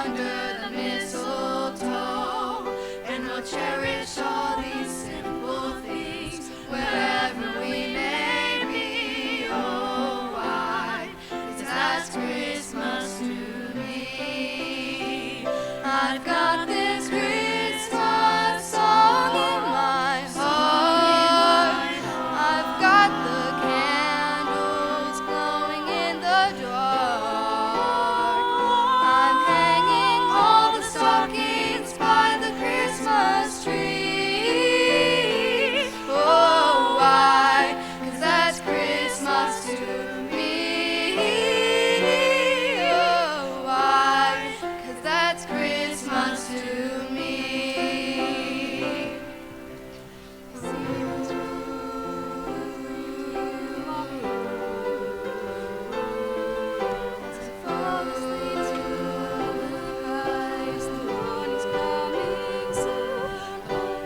under the mistletoe, and we'll cherish all these simple things wherever we may be. Oh, why? 'Cause that's Christmas to me. I've got this Christmas song in my heart. I've got the candles glowing in the dark. I'm hanging all the stockings by the Christmas tree. Oh, why? 'Cause that's Christmas to me. Oh, why? 'Cause that's Christmas to me.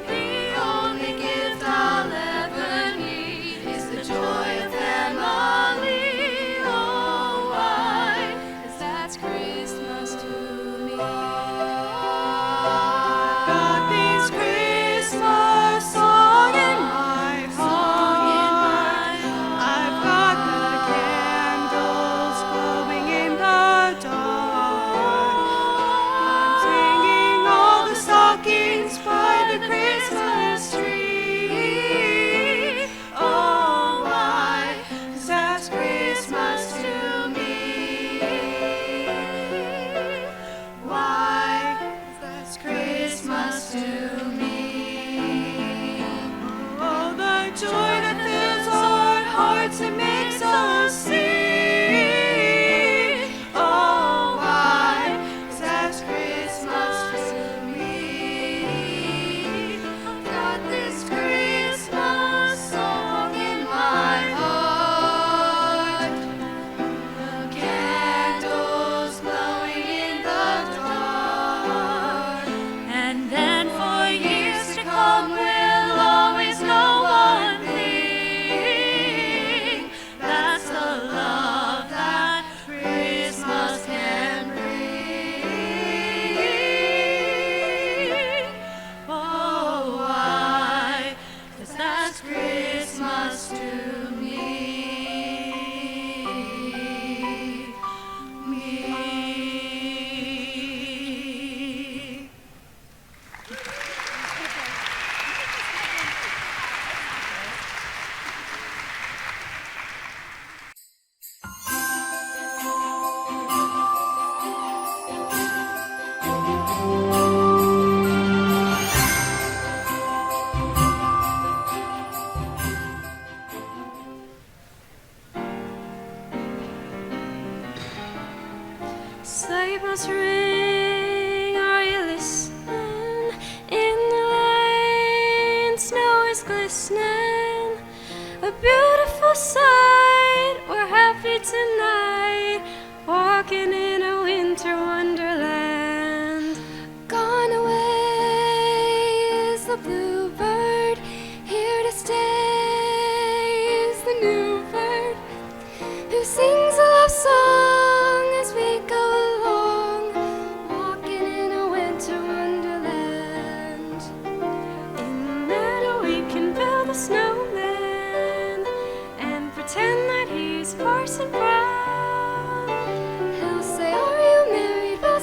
The only gift I'll ever need is the joy of family. Oh, why? 'Cause that's Christmas to me. Got this Christmas song in my heart. I've got the candles glowing in the dark. I'm singing all the stockings by the Christmas tree. Oh, why? 'Cause that's Christmas to me. Why? 'Cause that's Christmas to me. Oh, the joy that fills our hearts and makes us sing. Oh, why? 'Cause that's Christmas to me. I've got this Christmas song in my heart. The candles glowing in the dark. And then for years to come we'll always know one thing. That's the love that Christmas can bring. Oh, why? 'Cause that's Christmas to me. Me. Sleigh bells ring, are you listening? In the lane, snow is glistening. A beautiful sight, we're happy tonight, walking in a winter wonderland. Gone away is the bluebird, here to stay is the new bird, who sings a love song as we go along, walking in a winter wonderland. In the meadow we can build a snowman and pretend that he's Parson Brown. He'll say, "Are you married?" We'll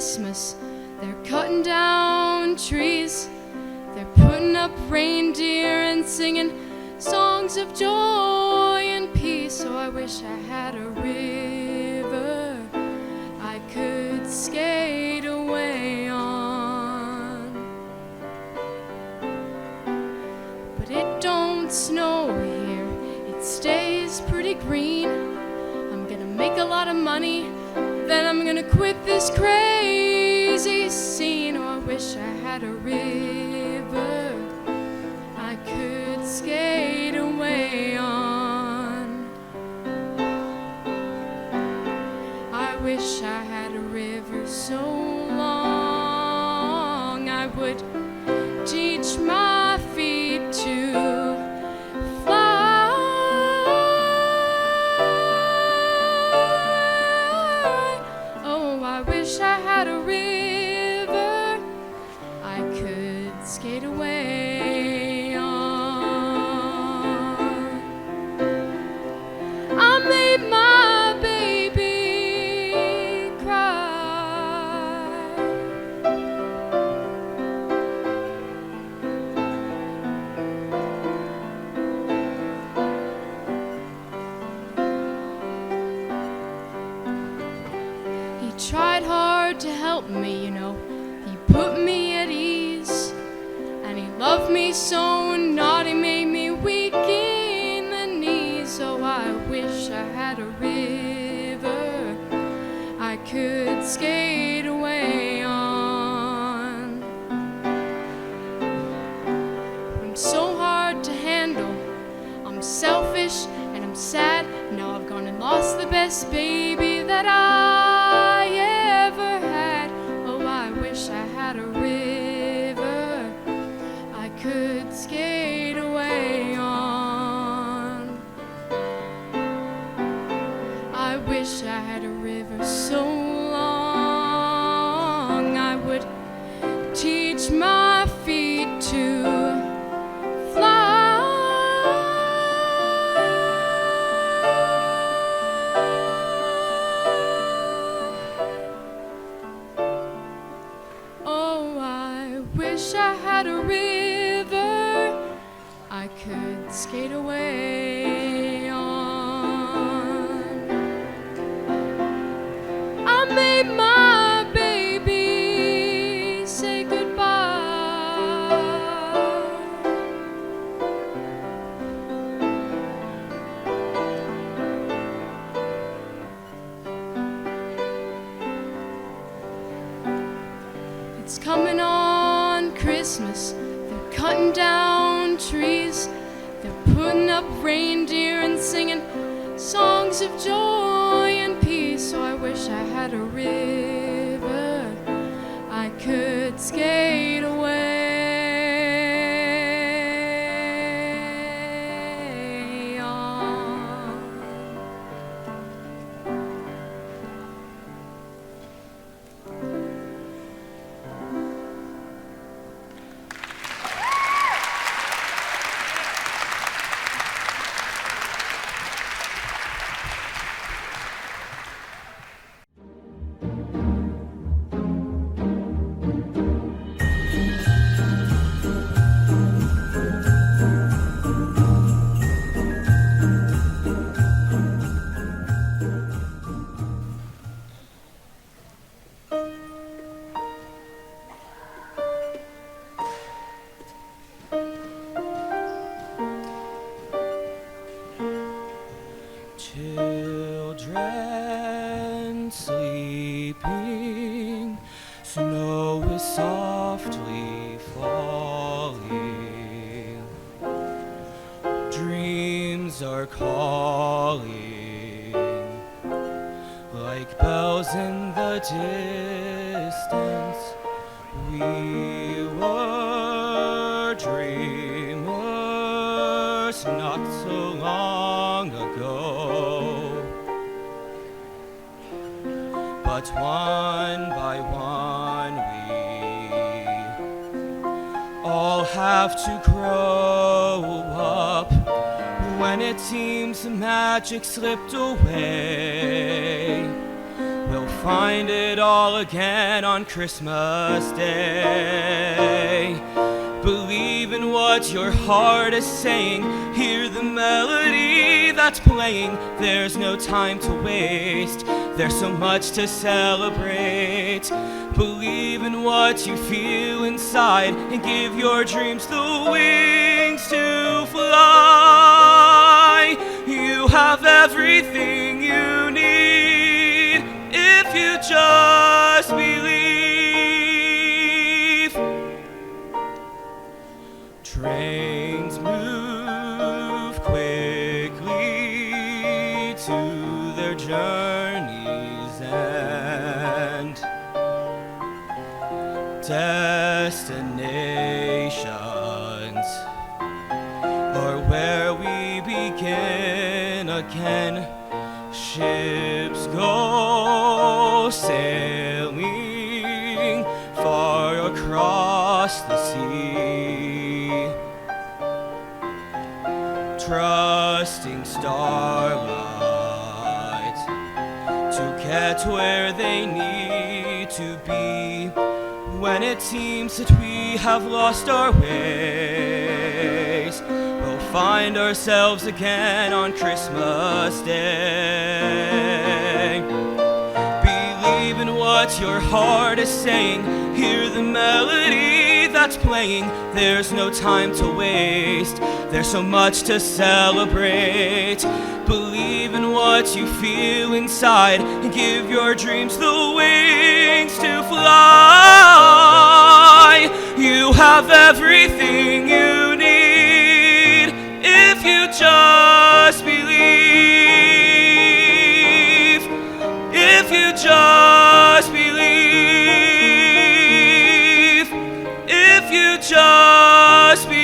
Christmas. They're cutting down trees, they're putting up reindeer and singing songs of joy and peace. So I wish I had a river I could skate away on. But it don't snow here, it stays pretty green. I'm gonna make a lot of money, then I'm gonna quit this crazy scene. Oh, I wish I had a river I could skate away on. I wish I had a river so long I would teach my feet to fly. Oh, I wish I had a river I could skate away on. I made my baby cry. He tried hard to help me, you know. He put me at ease, and he loved me so not he made me weak in the knees. So I wish I had a river I could skate away on. I'm so hard to handle, I'm selfish and I'm sad. Now I've gone and lost the best baby that I ever had. Oh, I wish I had a river I could skate away on. I wish I had a river so long I would teach my feet to fly. Oh, I wish I had a river I could skate away on. I made my baby say goodbye. It's coming on Christmas, they're cutting down trees, they're putting up reindeer and singing songs of joy and peace. So I wish I had a river I could skate away on. Children sleeping, snow is softly falling, dreams are calling like bells in the distance. We were dreamers not so long ago, but one by one we all have to grow up. When it seems the magic slipped away, we'll find it all again on Christmas Day. Believe in what your heart is saying. Hear the melody that's playing. There's no time to waste. There's so much to celebrate. Believe in what you feel inside and give your dreams the wings to fly. You have everything you need if you just believe. Trains move quickly to their journey's end. Destinations are where we begin again. Ships go sailing far across the sea, trusting starlight to get where they need to be. When it seems that we have lost our ways, we'll find ourselves again on Christmas Day. Believe in what your heart is saying. Hear the melody that's playing. There's no time to waste. There's so much to celebrate. Believe in what you feel inside and give your dreams the wings to fly. You have everything you need if you just believe. If you just believe. If you just believe.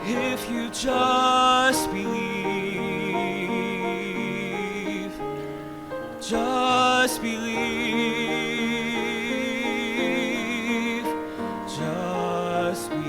If you just believe. Just believe. Just believe.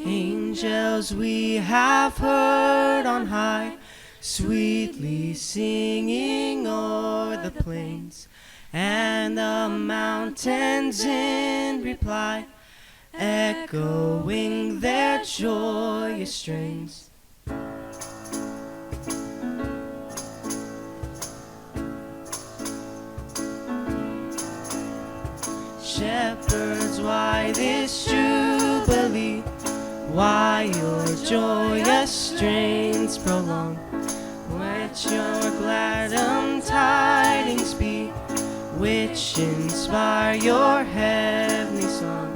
Angels we have heard on high, sweetly singing o'er the plains, and the mountains in reply, echoing their joyous strains. Shepherds, why this jubilee? Why your joyous strains prolong? Let your glad tidings be, which inspire your heavenly song.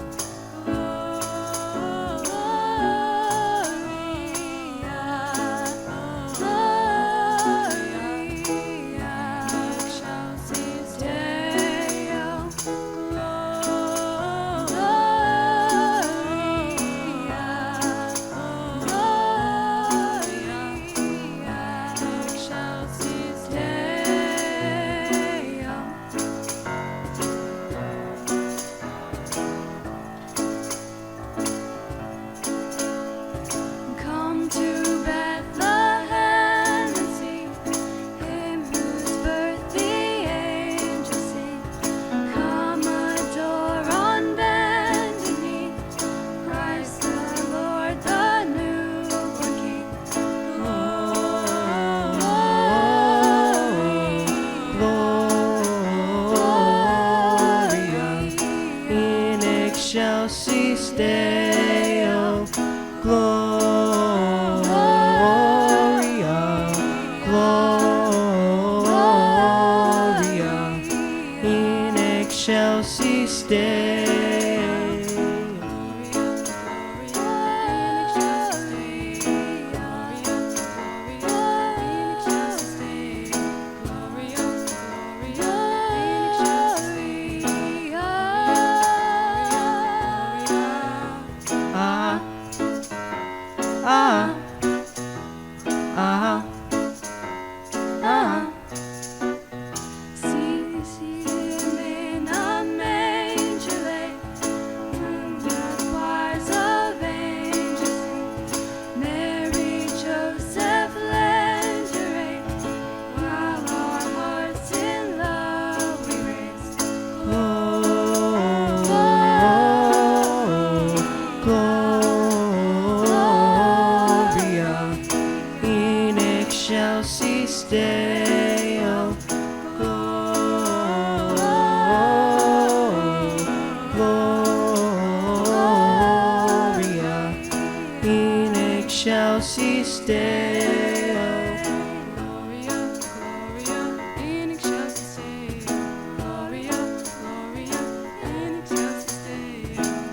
Excelsis Deo, Gloria, Gloria, in excelsis Deo. excelsis Deo. Gloria, Gloria, in excelsis Deo. Gloria, Gloria, in excelsis Deo.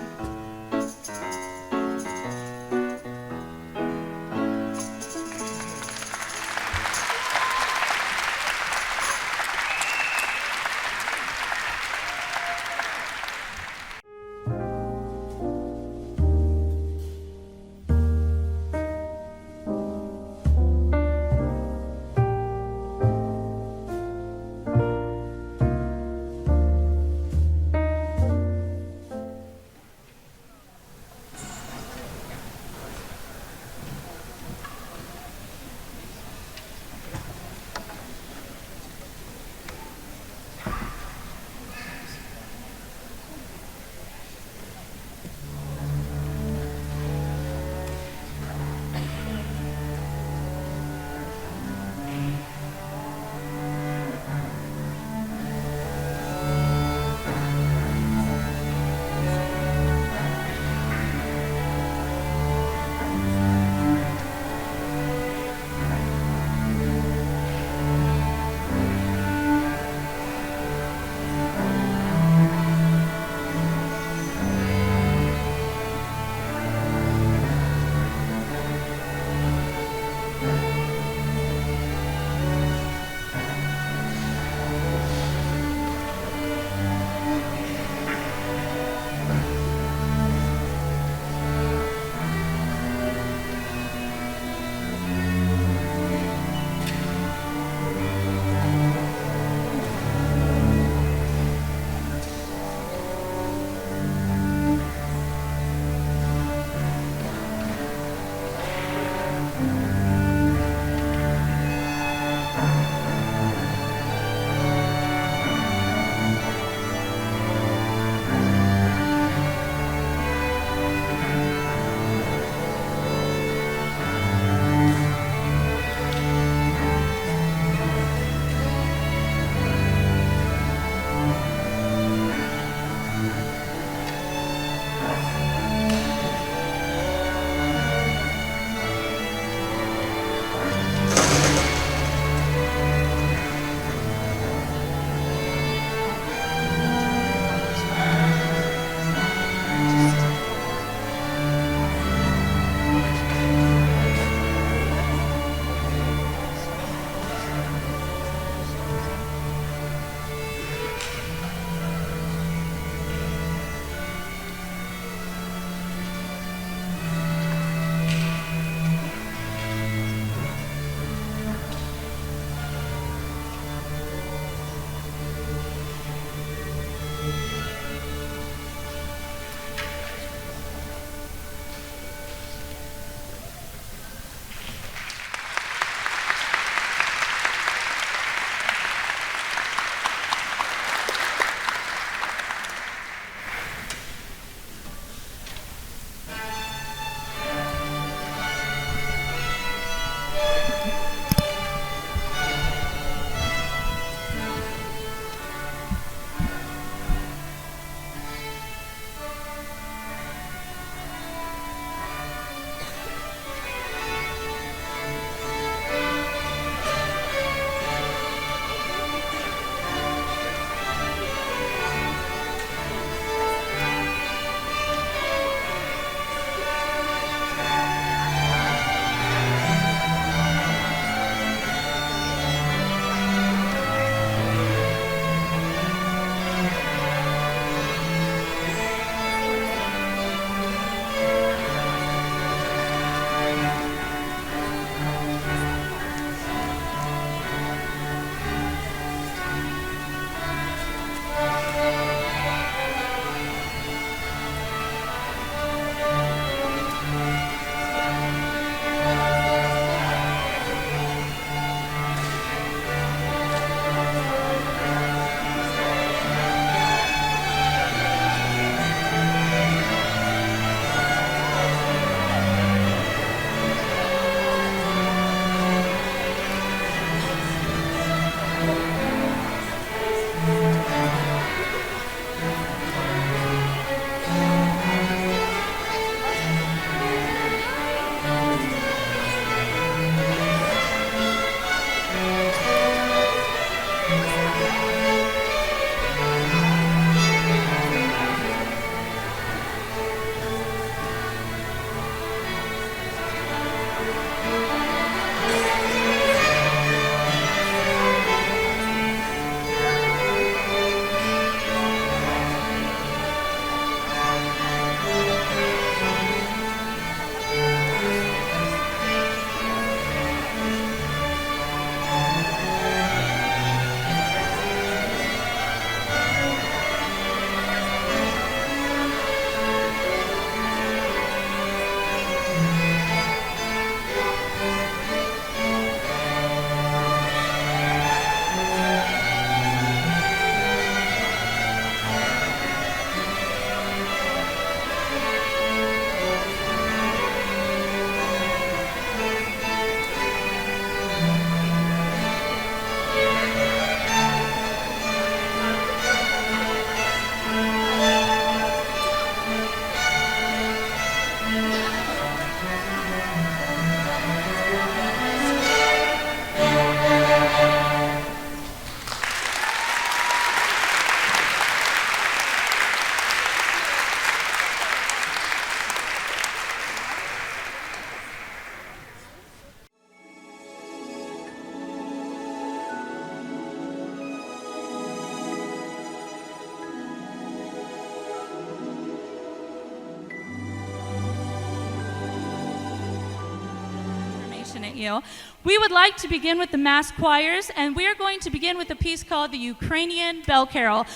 looking at you. We would like to begin with the mass choirs, and we are going to begin with a piece called the Ukrainian Bell Carol.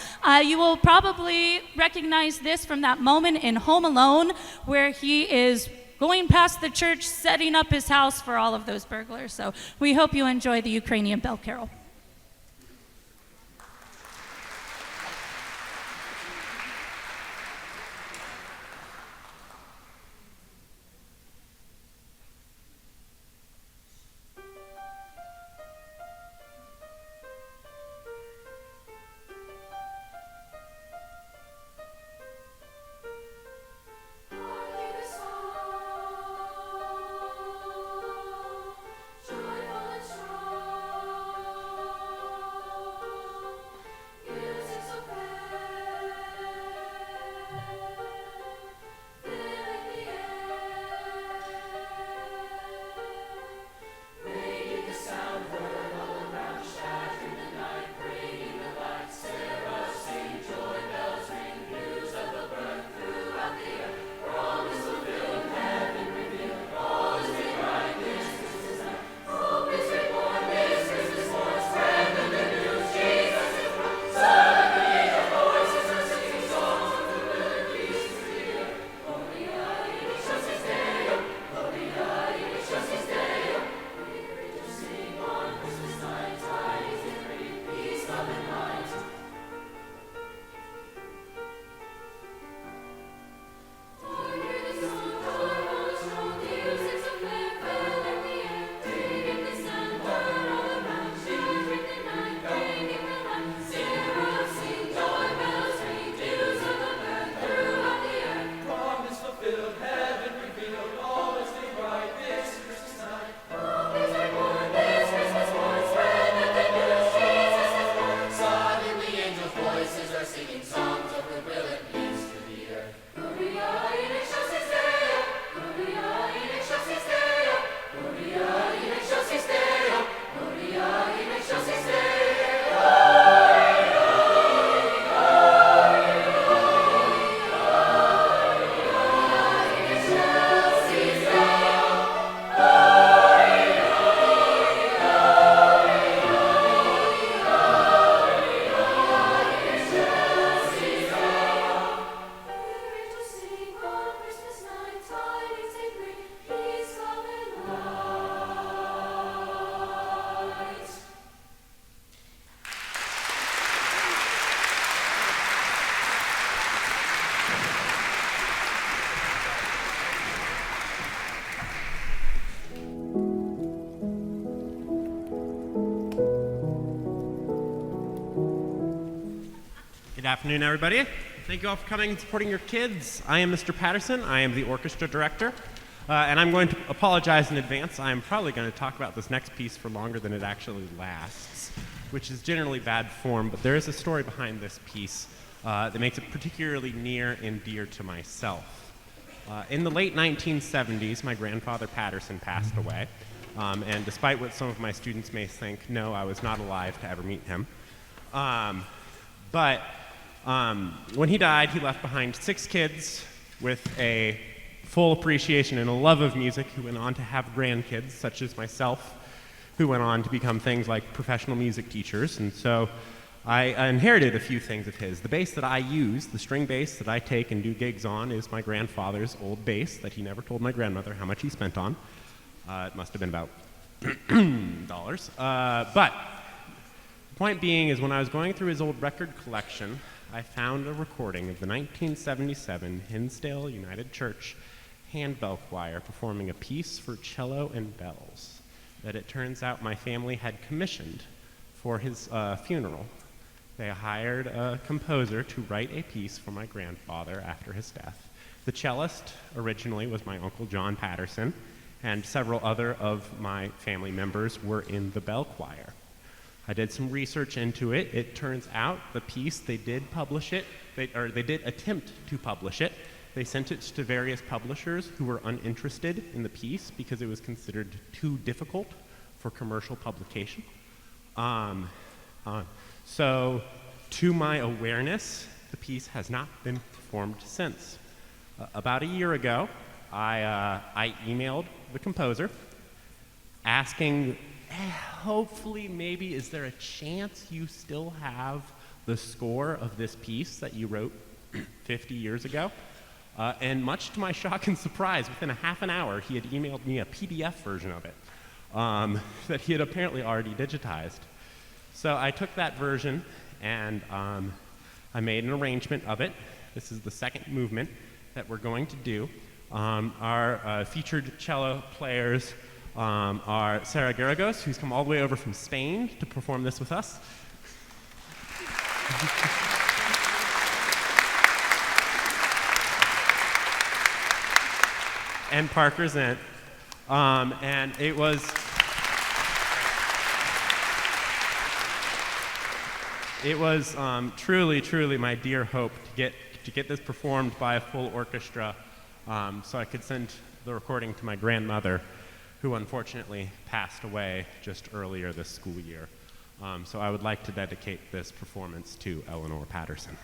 You will probably recognize this from that moment in Home Alone where he is going past the church, setting up his house for all of those burglars. So we hope you enjoy the Ukrainian Bell Carol. Good afternoon, everybody. Thank you all for coming and supporting your kids. I am Mr. Patterson. I am the orchestra director, and I'm going to apologize in advance. I'm probably going to talk about this next piece for longer than it actually lasts, which is generally bad form, but there is a story behind this piece that makes it particularly near and dear to myself. In the late 1970s, my grandfather Patterson passed away, and despite what some of my students may think, no, I was not alive to ever meet him. But when he died, he left behind 6 kids with a full appreciation and a love of music who went on to have grandkids, such as myself, who went on to become things like professional music teachers. And so I inherited a few things of his. The bass that I use, the string bass that I take and do gigs on, is my grandfather's old bass that he never told my grandmother how much he spent on. It must have been about dollars. But the point being is when I was going through his old record collection, I found a recording of the 1977 Hinsdale United Church Handbell Choir performing a piece for cello and bells that it turns out my family had commissioned for his funeral. They hired a composer to write a piece for my grandfather after his death. The cellist originally was my Uncle John Patterson, and several other of my family members were in the bell choir. I did some research into it. It turns out the piece, they did publish it, they did attempt to publish it. They sent it to various publishers who were uninterested in the piece because it was considered too difficult for commercial publication. So, to my awareness, the piece has not been performed since. About a year ago, I emailed the composer, asking, hopefully, maybe, is there a chance you still have the score of this piece that you wrote 50 years ago? And much to my shock and surprise, within a half an hour, he had emailed me a PDF version of it that he had apparently already digitized. So I took that version and I made an arrangement of it. This is the second movement that we're going to do. Our featured cello players are Sarah Garagos, who's come all the way over from Spain to perform this with us. And Parker Zent. And it was truly, truly my dear hope to get this performed by a full orchestra, so I could send the recording to my grandmother, who unfortunately passed away just earlier this school year. So I would like to dedicate this performance to Eleanor Patterson.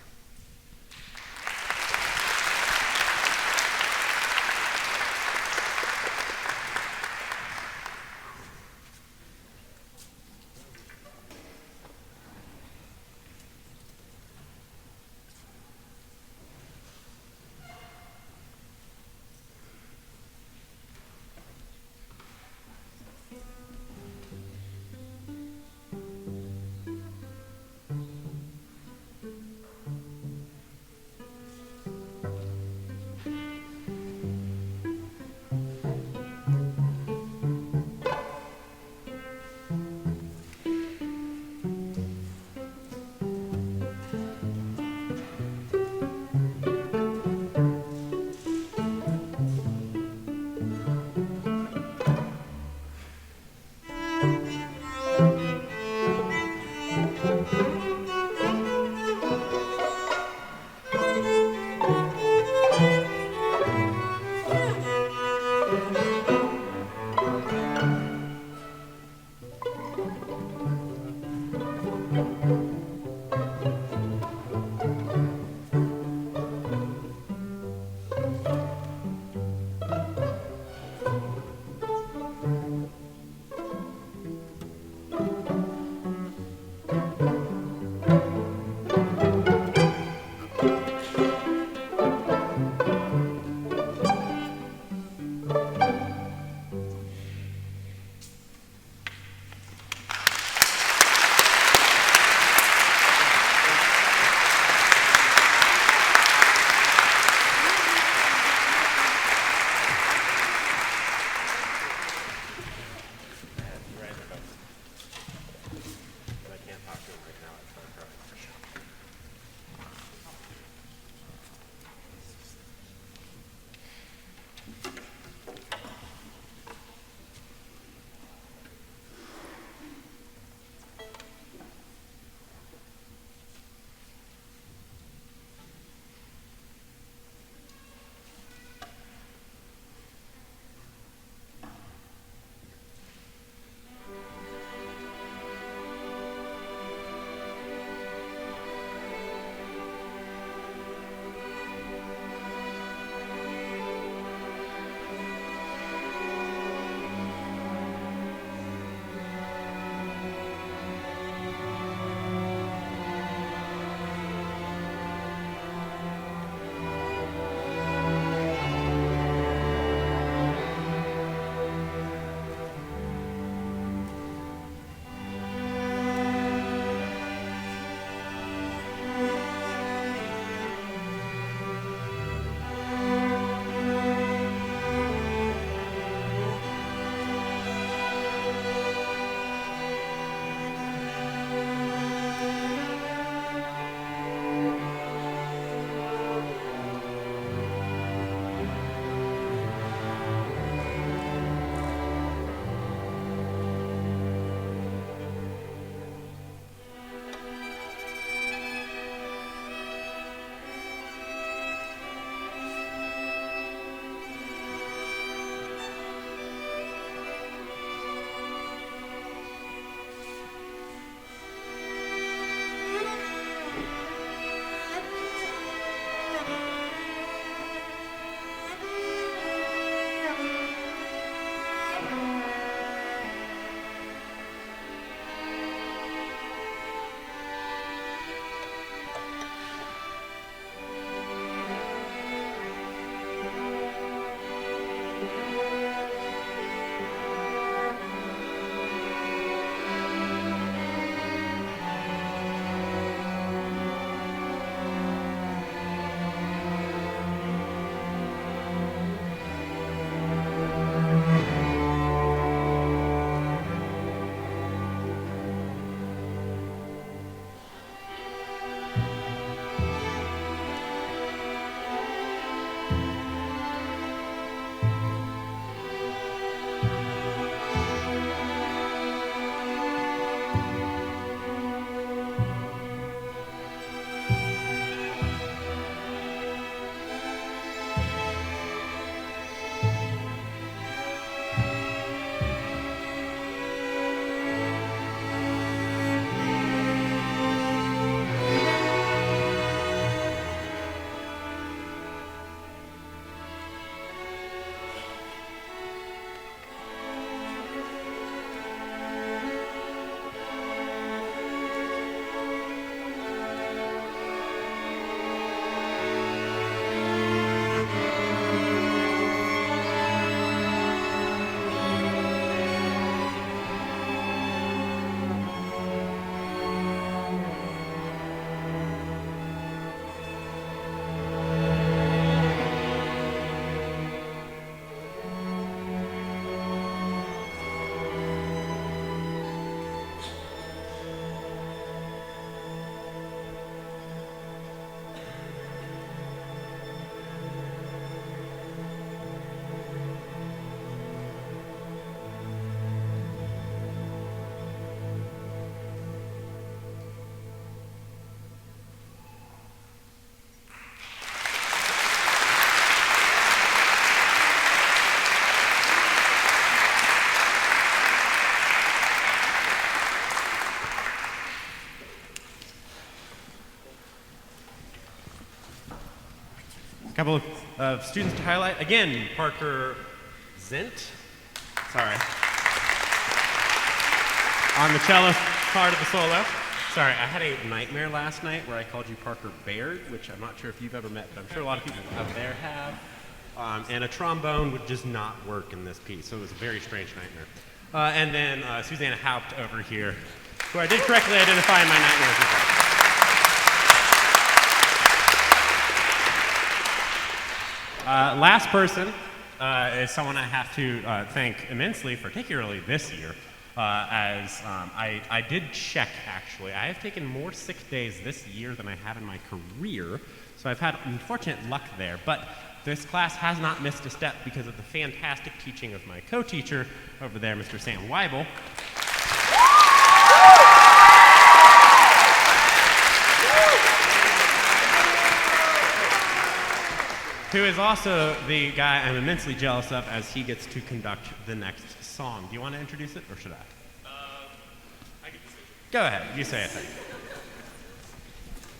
couple of students to highlight. Again, Parker Zint. Sorry. On the cello part of the solo. Sorry, I had a nightmare last night where I called you Parker Baird, which I'm not sure if you've ever met, but I'm sure a lot of people out there have. And a trombone would just not work in this piece, so it was a very strange nightmare. And then Susanna Haupt over here, who I did correctly identify in my nightmares as well. Last person is someone I have to thank immensely, particularly this year, as I did check, actually. I have taken more sick days this year than I have in my career, so I've had unfortunate luck there. But this class has not missed a step because of the fantastic teaching of my co-teacher over there, Mr. Sam Weibel. Who is also the guy I'm immensely jealous of as he gets to conduct the next song. Do you want to introduce it, or should I? I can say it. Go ahead, you say it.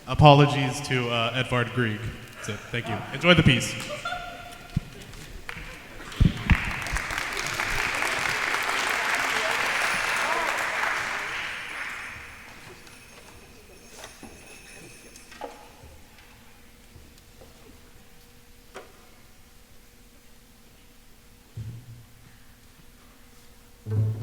Apologies to Edvard Grieg. That's it. Thank you. Enjoy the piece. Thank you.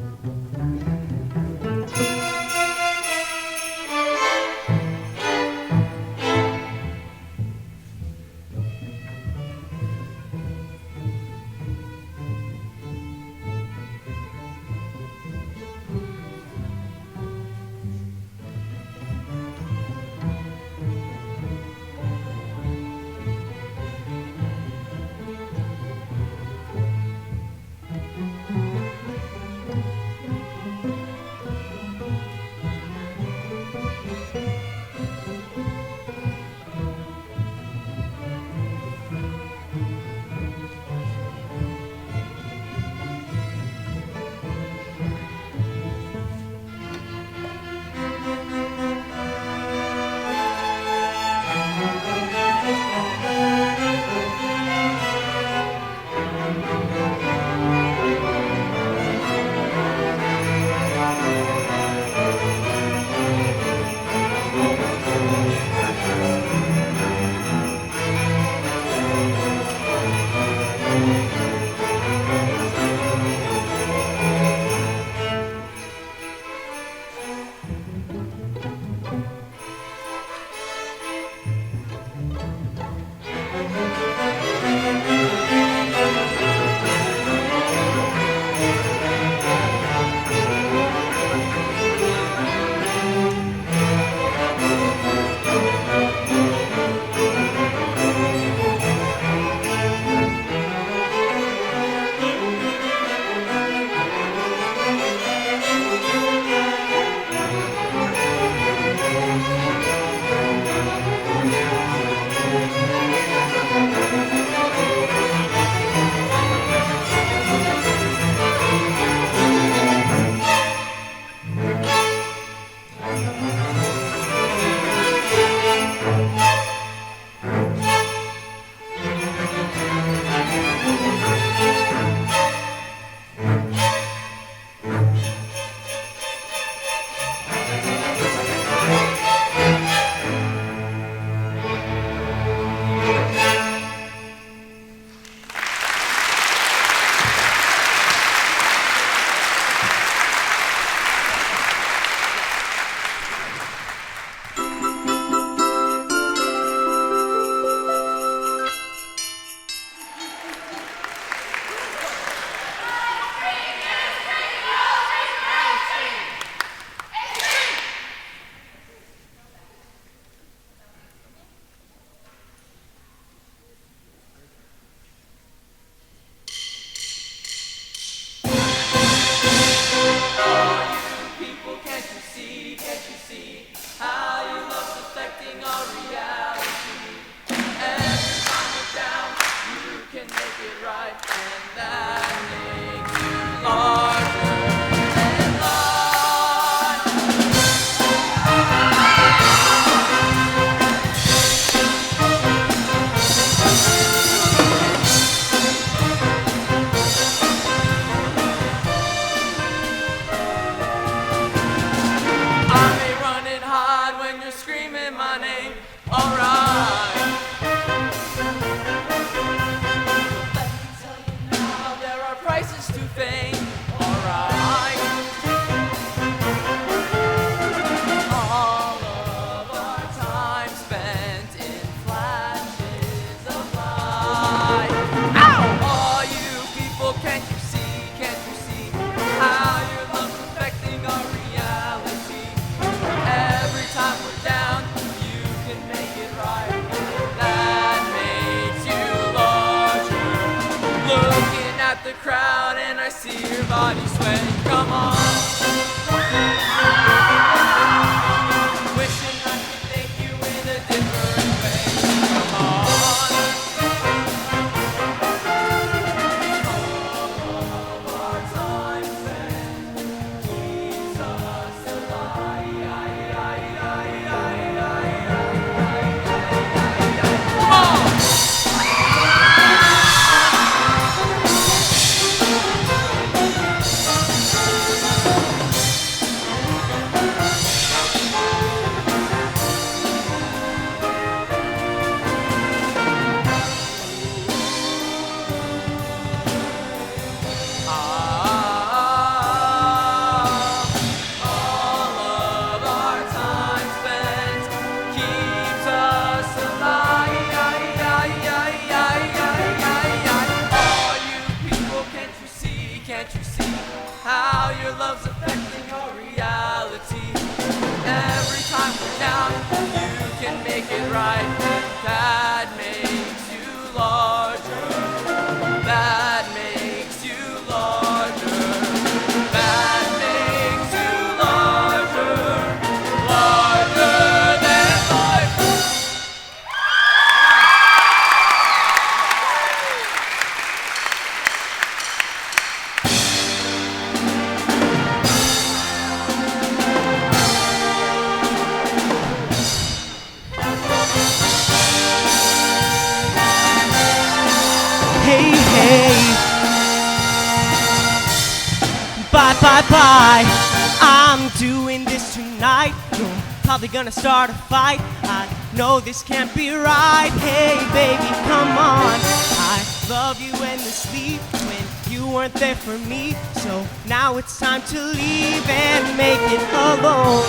at the crowd and I see your body swaying. Come on. Wishing I could thank you in a different way. Come on. All of our time spent keeps us alive. Come on. Love's affecting your reality. Every time we're down, you can make it right. That makes you larger. That makes you larger. That makes you larger. Larger than life. Hey, hey. Bye, bye, bye. I'm doing this tonight. You're probably gonna start a fight. I know this can't be right. Hey, baby, come on. I love you endlessly when you weren't there for me. So now it's time to leave and make it alone.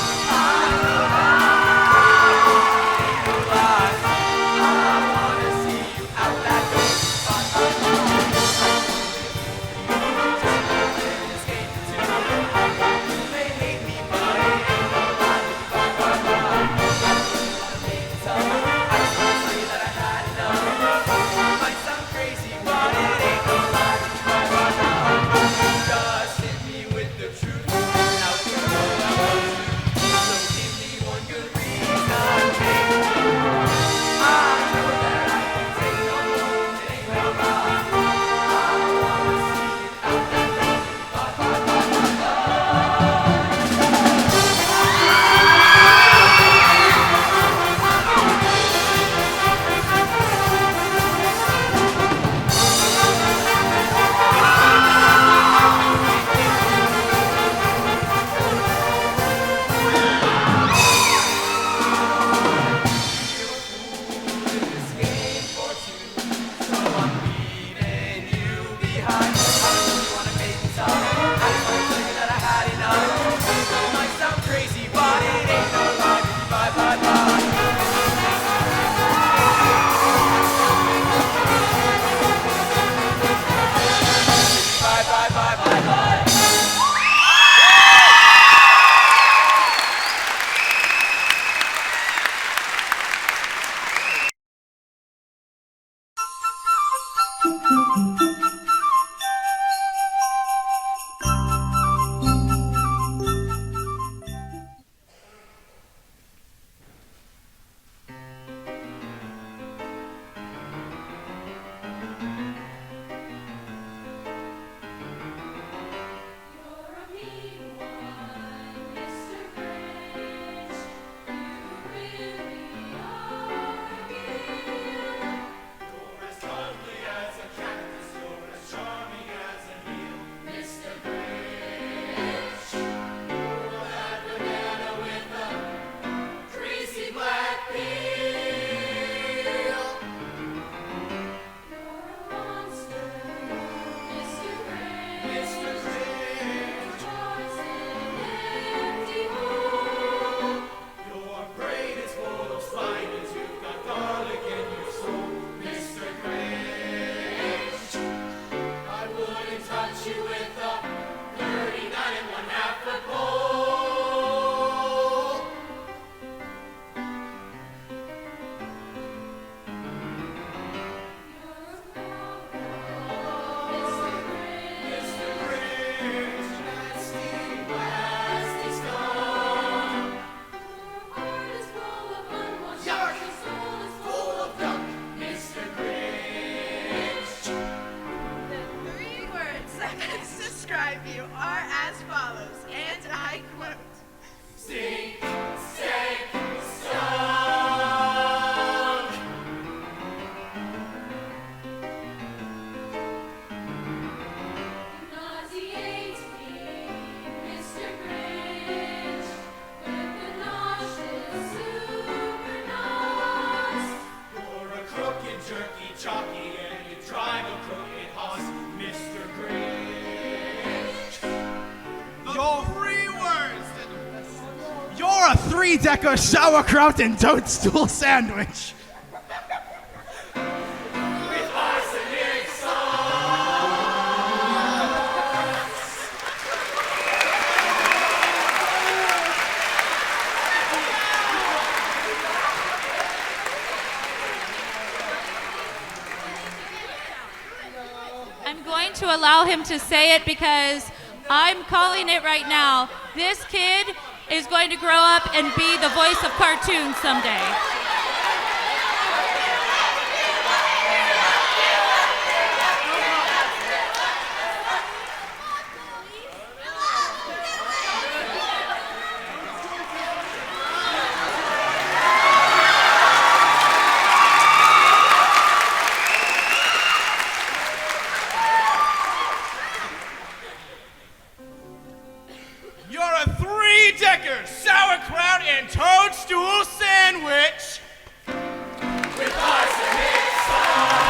You're as lovely as a cactus. describe you are as follows, and I quote, Sing, sing, song. Nauseate me, Mr. Grinch, with the nauseous super nos. You're a crooked jerky jockey and you drive a crooked horse, Mr. Grinch. Your 3 words. You're a 3-decker sauerkraut and toadstool sandwich. With arsenic sauce. I'm going to allow him to say it because I'm calling it right now. This kid is going to grow up and be the voice of cartoons someday. You're a 3-decker sauerkraut and toadstool sandwich. With arsenic sauce.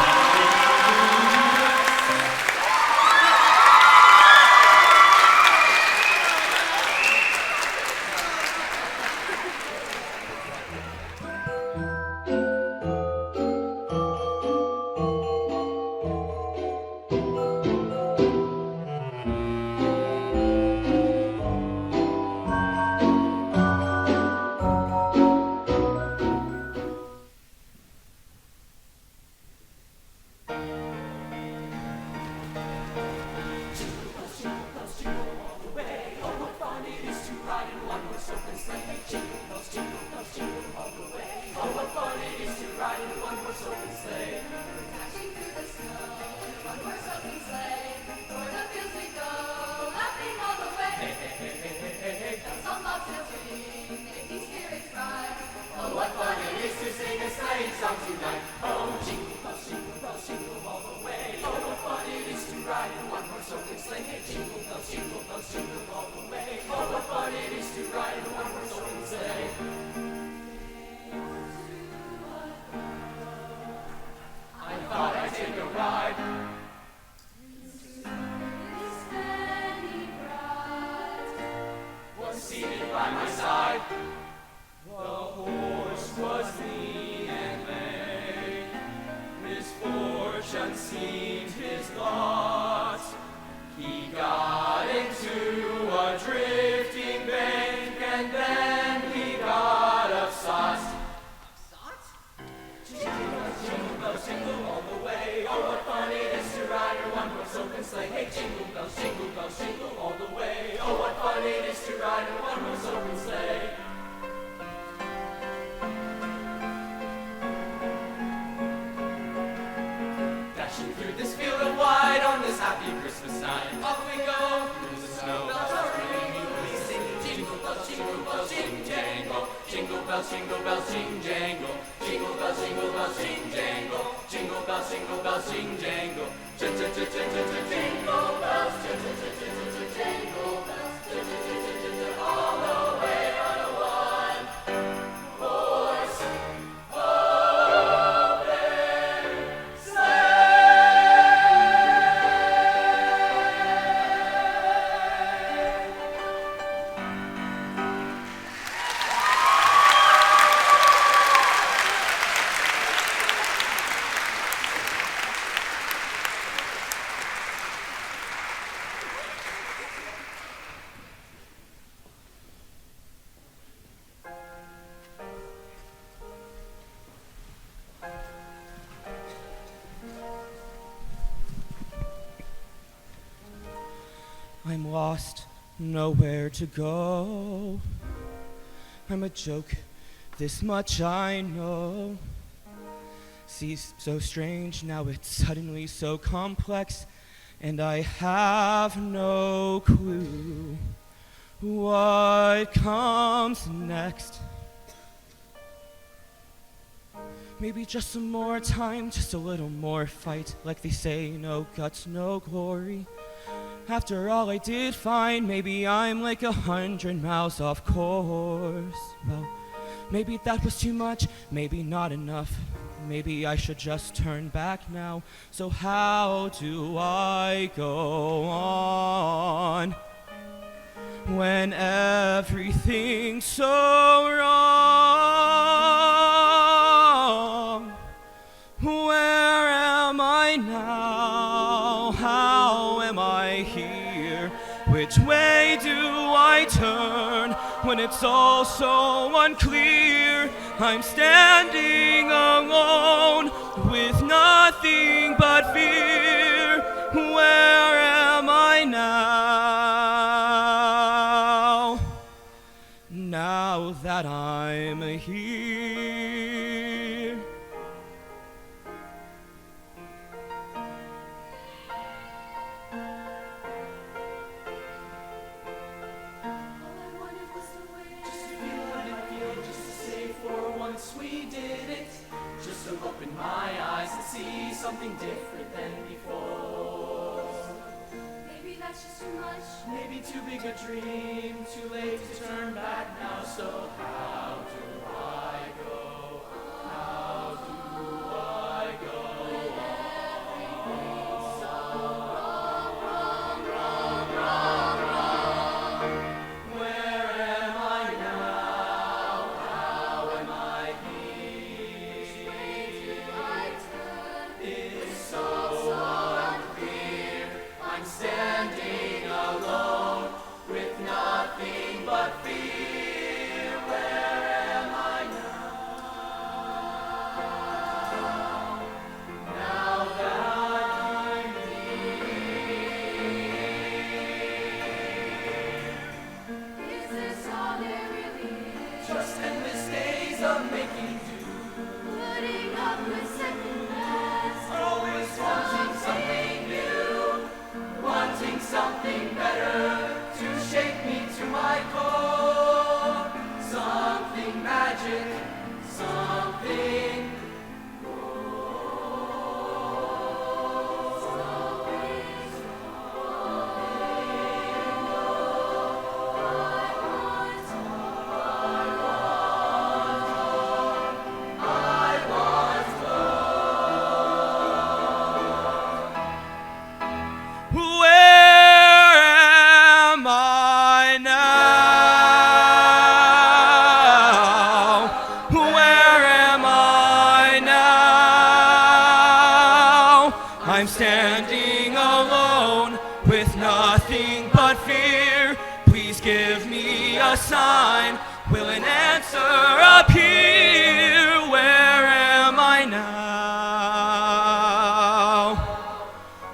Dashing through the snow in a one-horse open sleigh. O'er the fields we go, laughing all the way. Bells on bobtails ring, making spirits bright. Oh, what fun it is to sing a sleighing song tonight! Oh, jingle bells, jingle all the way. Oh, what fun it is to ride in a one-horse open sleigh. Jingle bells, jingle all the way. Oh, what fun it is to ride in a one-horse open sleigh. I thought I'd take a ride. This penny bright. Was seated by my side. The horse was lean and lame. Misfortune seemed his lot. He got into a drifting bank and then he got upsot. Jingle bells, jingle all the way. Oh, what fun it is to ride in a one-horse open sleigh. Hey, jingle bells, jingle all the way. Oh, what fun it is to ride in a one-horse open sleigh. Dashing through this field of wide on this happy Christmas night. Off we go through the snow. Bells are ringing, we singing jingle bells, jing jangle. Jingle bells, jing jangle. Jingle bells, jing jangle. Jingle bells, jing jangle. Jingle bells, jingle bells, all the way on a one-horse open I'm lost, nowhere to go. I'm a joke, this much I know. Seems so strange, now it's suddenly so complex. and I have no clue what comes next. Maybe just some more time, just a little more fight. Like they say, no guts, no glory. After all I did find, maybe I'm like 100 miles off course. Well, maybe that was too much, maybe not enough. Maybe I should just turn back now. So how do I go on when everything's so wrong? Where am I now? How am I here? Which way do I turn when it's all so unclear? I'm standing alone with nothing but fear. Where am I now? Now that I'm here. We did it, just to open my eyes and see something different than before. Maybe that's just too much. Maybe too big a dream, too late to turn back now. So how do I go? How do I go? Everything's so wrong, wrong, wrong, wrong, wrong. Where am I now? How am I Which way do I turn? It's so unclear. I'm standing alone with nothing but fear. Where am I now? Now that I'm Is this all there really is? just endless days of making do, Putting up with second best. always wanting something new, wanting something better to shake me to my core. Something magic, something Where am I now? Where am I now? I'm standing alone with nothing but fear. Please give me a sign. Will an answer appear? Where am I now?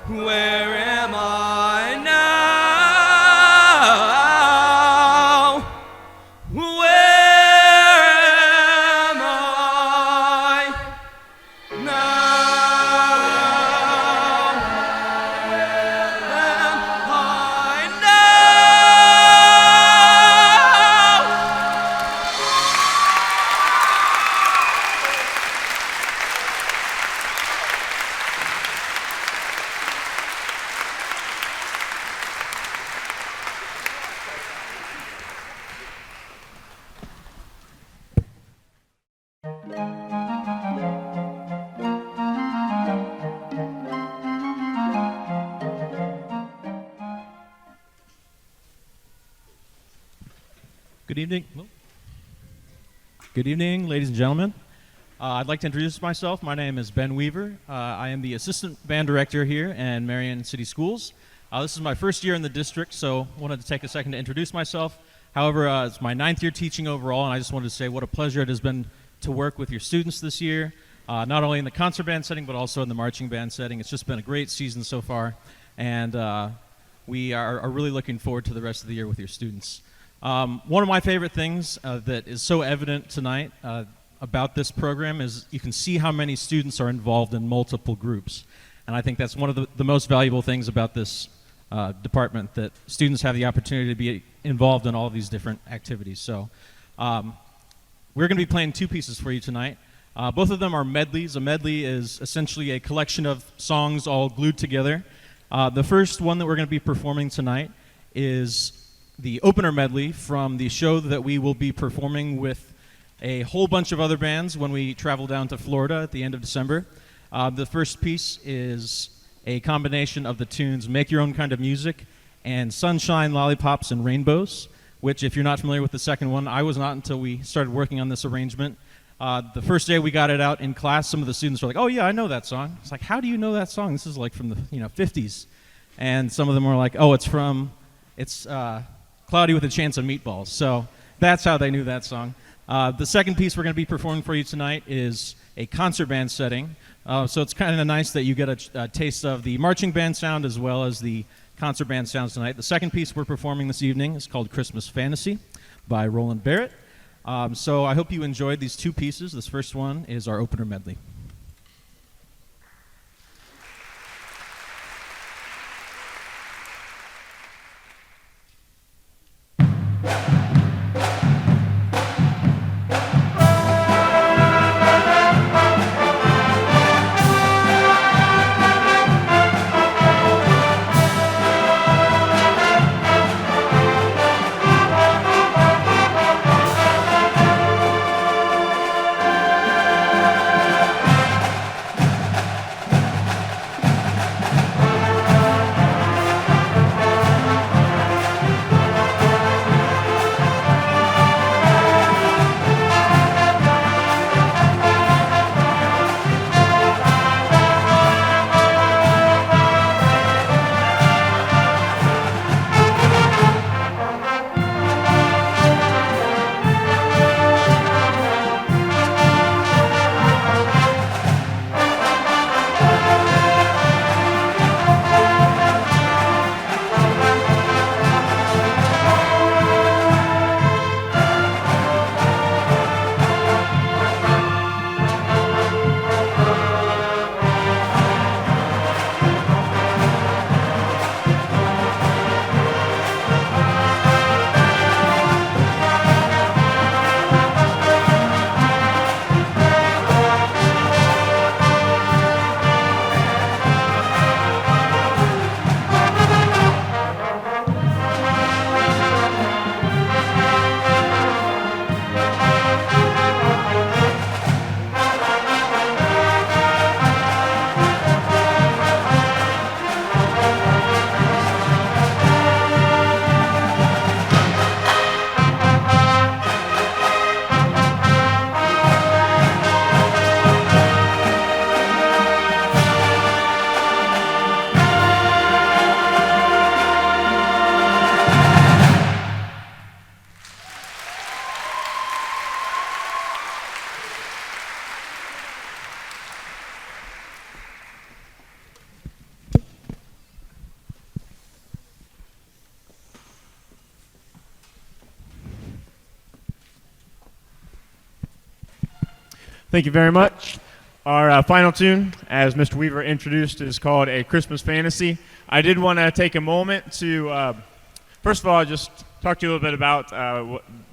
Where am I now? Where am I now? Where am I Good evening. Good evening, ladies and gentlemen. I'd like to introduce myself. My name is Ben Weaver. I am the assistant band director here in Marion City Schools. This is my first year in the district, so I wanted to take a second to introduce myself. However, it's my 9th year teaching overall, and I just wanted to say what a pleasure it has been to work with your students this year, not only in the concert band setting, but also in the marching band setting. It's just been a great season so far, and we are really looking forward to the rest of the year with your students. One of my favorite things that is so evident tonight about this program is you can see how many students are involved in multiple groups. And I think that's one of the most valuable things about this department, that students have the opportunity to be involved in all of these different activities. So we're going to be playing two pieces for you tonight. Both of them are medleys. A medley is essentially a collection of songs all glued together. The first one that we're going to be performing tonight is the opener medley from the show that we will be performing with a whole bunch of other bands when we travel down to Florida at the end of December. The first piece is a combination of the tunes Make Your Own Kind of Music and Sunshine, Lollipops, and Rainbows, which, if you're not familiar with the second one, I was not until we started working on this arrangement. The first day we got it out in class, some of the students were like, "Oh yeah, I know that song." It's like, "How do you know that song? This is like from the 50s." And some of them were like, "Oh, it's Cloudy with a Chance of Meatballs." So that's how they knew that song. The second piece we're going to be performing for you tonight is a concert band setting. So it's kind of nice that you get a taste of the marching band sound as well as the concert band sounds tonight. The second piece we're performing this evening is called Christmas Fantasy by Roland Barrett. So I hope you enjoyed these two pieces. This first one is our opener medley. Thank you very much. Our final tune, as Mr. Weaver introduced, is called A Christmas Fantasy. I did want to take a moment to, first of all, just talk to you a little bit about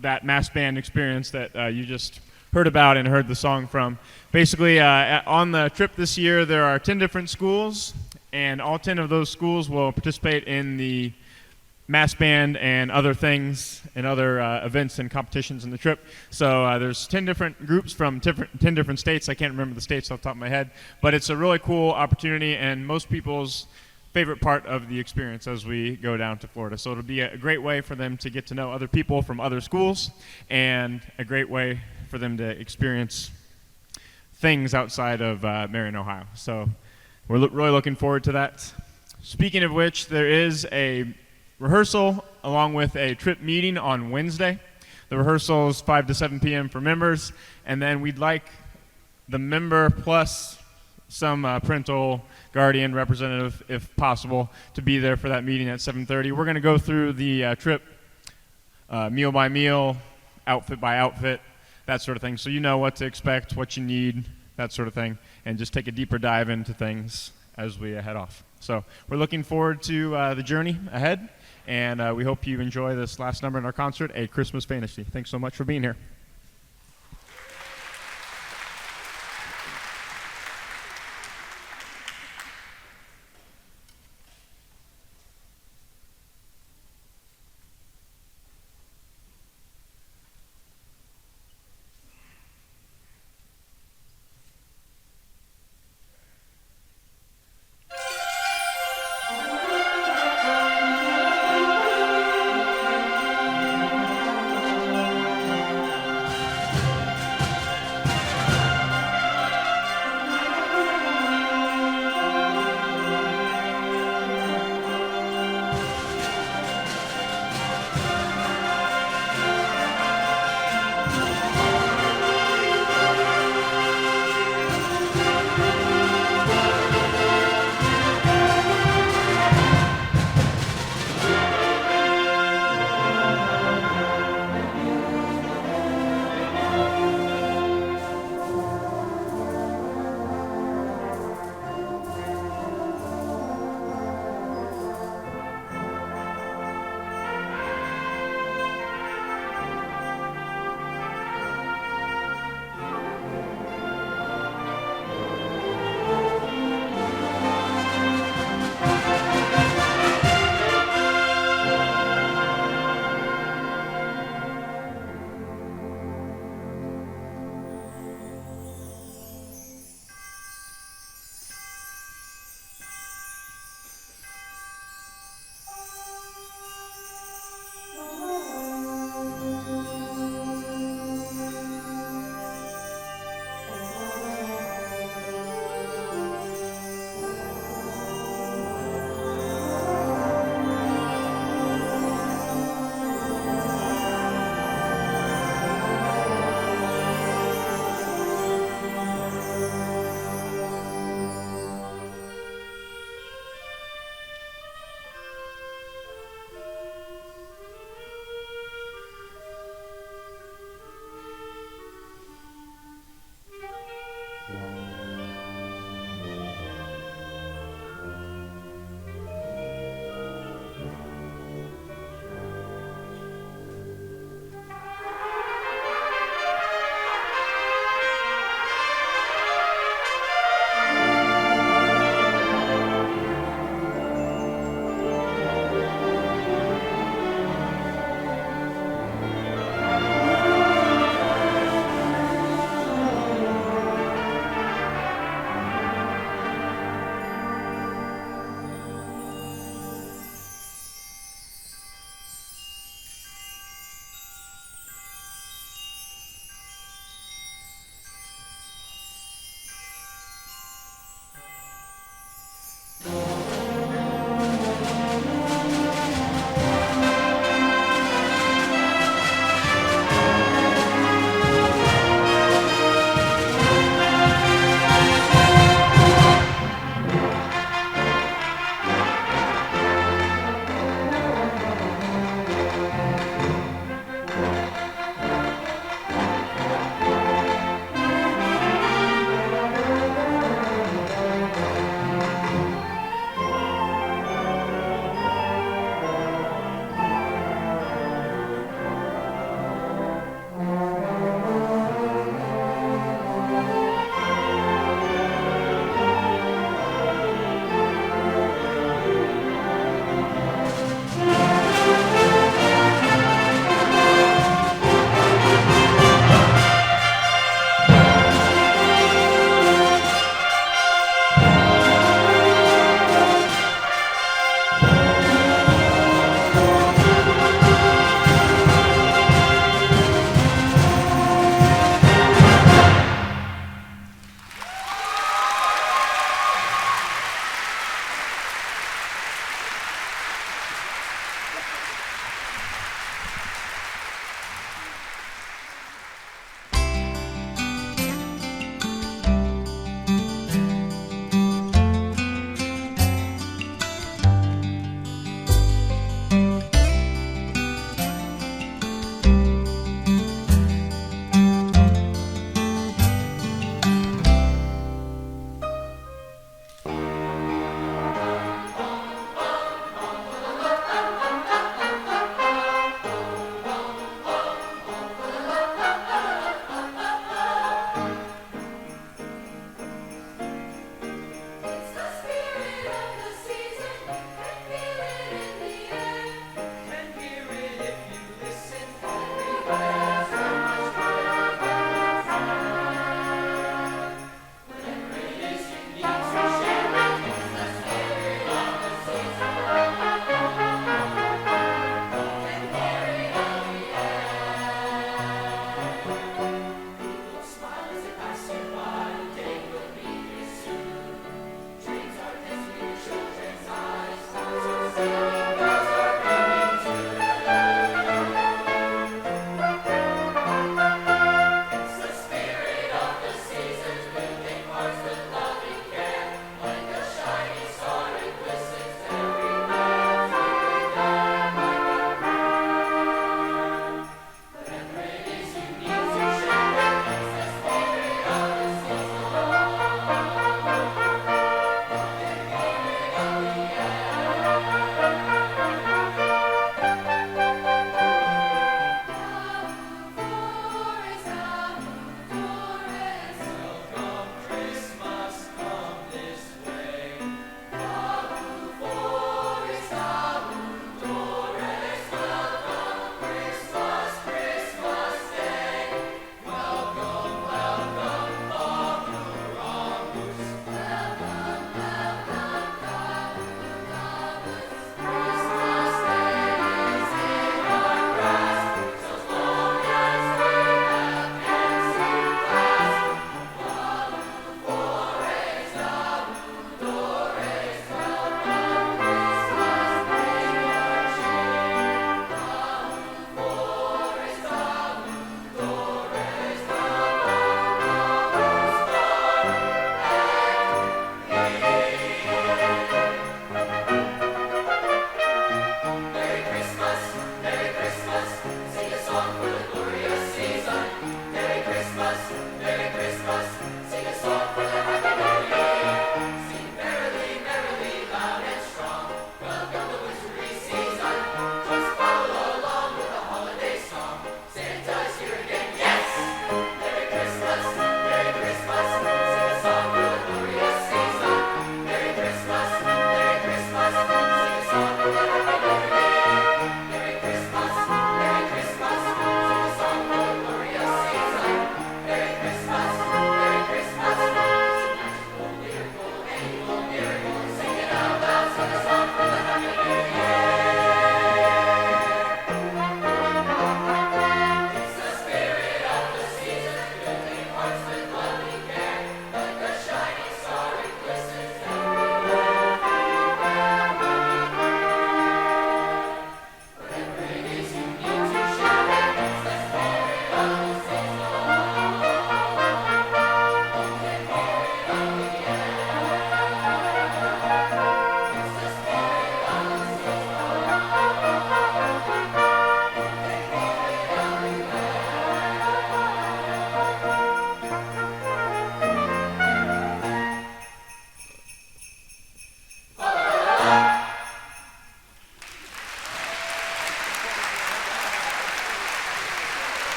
that mass band experience that you just heard about and heard the song from. Basically, on the trip this year, there are 10 different schools, and all 10 of those schools will participate in the mass band and other things and other events and competitions in the trip. So there's 10 different groups from 10 different states. I can't remember the states off the top of my head, but it's a really cool opportunity and most people's favorite part of the experience as we go down to Florida. So it'll be a great way for them to get to know other people from other schools and a great way for them to experience things outside of Marion, Ohio. So we're really looking forward to that. Speaking of which, there is a rehearsal along with a trip meeting on Wednesday. The rehearsal is 5 to 7 p.m. for members, and then we'd like the member plus some parental guardian representative, if possible, to be there for that meeting at 7:30. We're going to go through the trip meal by meal, outfit by outfit, that sort of thing, so you know what to expect, what you need, that sort of thing, and just take a deeper dive into things as we head off. So we're looking forward to the journey ahead, and we hope you enjoy this last number in our concert, A Christmas Fantasy. Thanks so much for being here.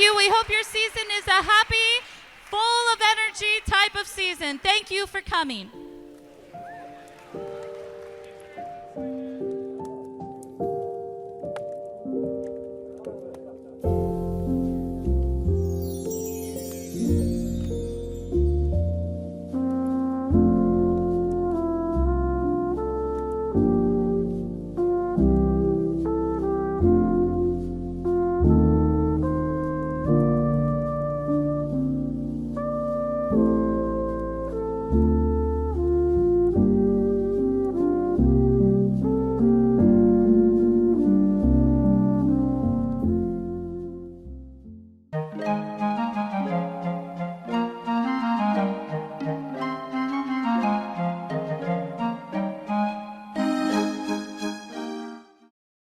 you. We hope your season is a happy, full of energy type of season. Thank you for coming.